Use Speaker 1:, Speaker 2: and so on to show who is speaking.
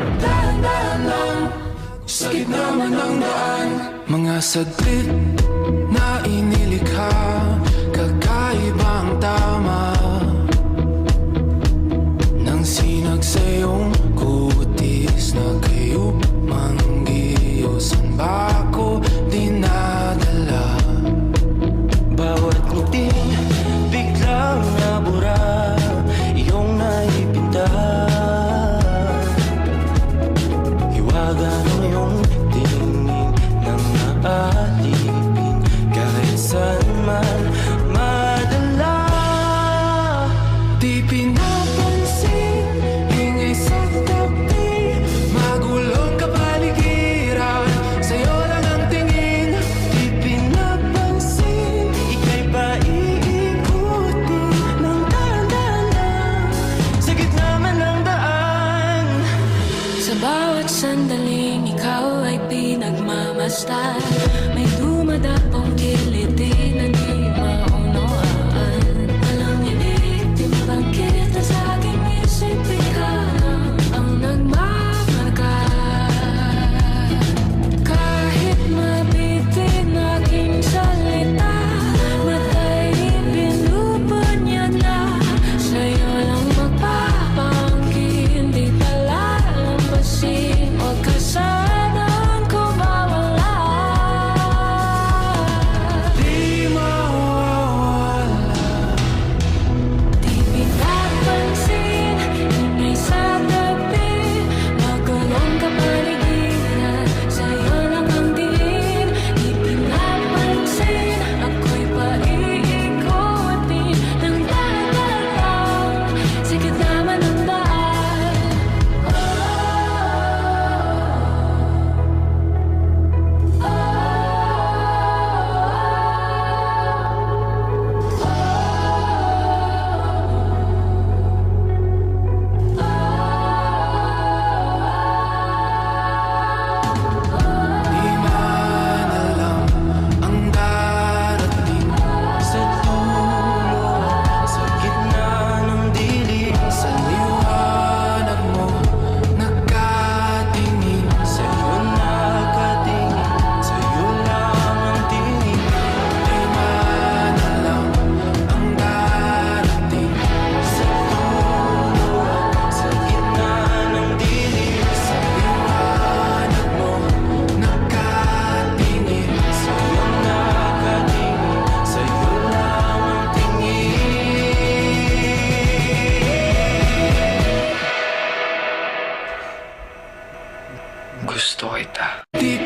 Speaker 1: Dahan-dahan lang, sakit naman ang daan. Mga saglit na inilikha, kakaibang tama nang sinag sa iyong kutis na kayo manggiyosan ba ako dinadala?
Speaker 2: Bawat ngiting biglang nabura, iyong naipinta. Hiwaga ng iyong tingin nang naaalipin, kahit saan man madala.
Speaker 1: Di pinapansin, ingay sa tabi, magulong kapaligiran, sa'yo lang ang tingin.
Speaker 2: Di pinapansin, ika'y paiikutin ng dahan-dahan lang, sa gitna man ng daan.
Speaker 3: Sa bawat sandaling ikaw ay pinagmamasdan, may dumadapong kiliti na di maunawaan. Walang ibig-timbang kita sa aking isip, ikaw ang nagmamarka. Kahit mabitin aking salita, matay ibinubunyag na, sa'yo lang magpapangkin, di palalampasin, huwag ka sanang kumawala.
Speaker 1: Di mawawala.
Speaker 3: Di pinapansin, ingay sa tabi, magulong kapaligiran, sa'yo lang ang tingin. Di pinapansin, ako'y paiikutin ng dahan-dahan lang, sa gitna man ng daan.
Speaker 1: Di man alam ang darating
Speaker 2: Sa dulo, sa gitna ng dilim,
Speaker 1: sa liwanag mo, nakatingin
Speaker 2: sa'yo nakatingin, sa'yo lang ang tingin.
Speaker 1: Di man alam ang darating
Speaker 2: Sa dulo, sa gitna ng dilim,
Speaker 1: sa liwanag mo, nakatingin
Speaker 2: sa'yo nakatingin, sa'yo lang ang tingin.
Speaker 1: gusto kita. Di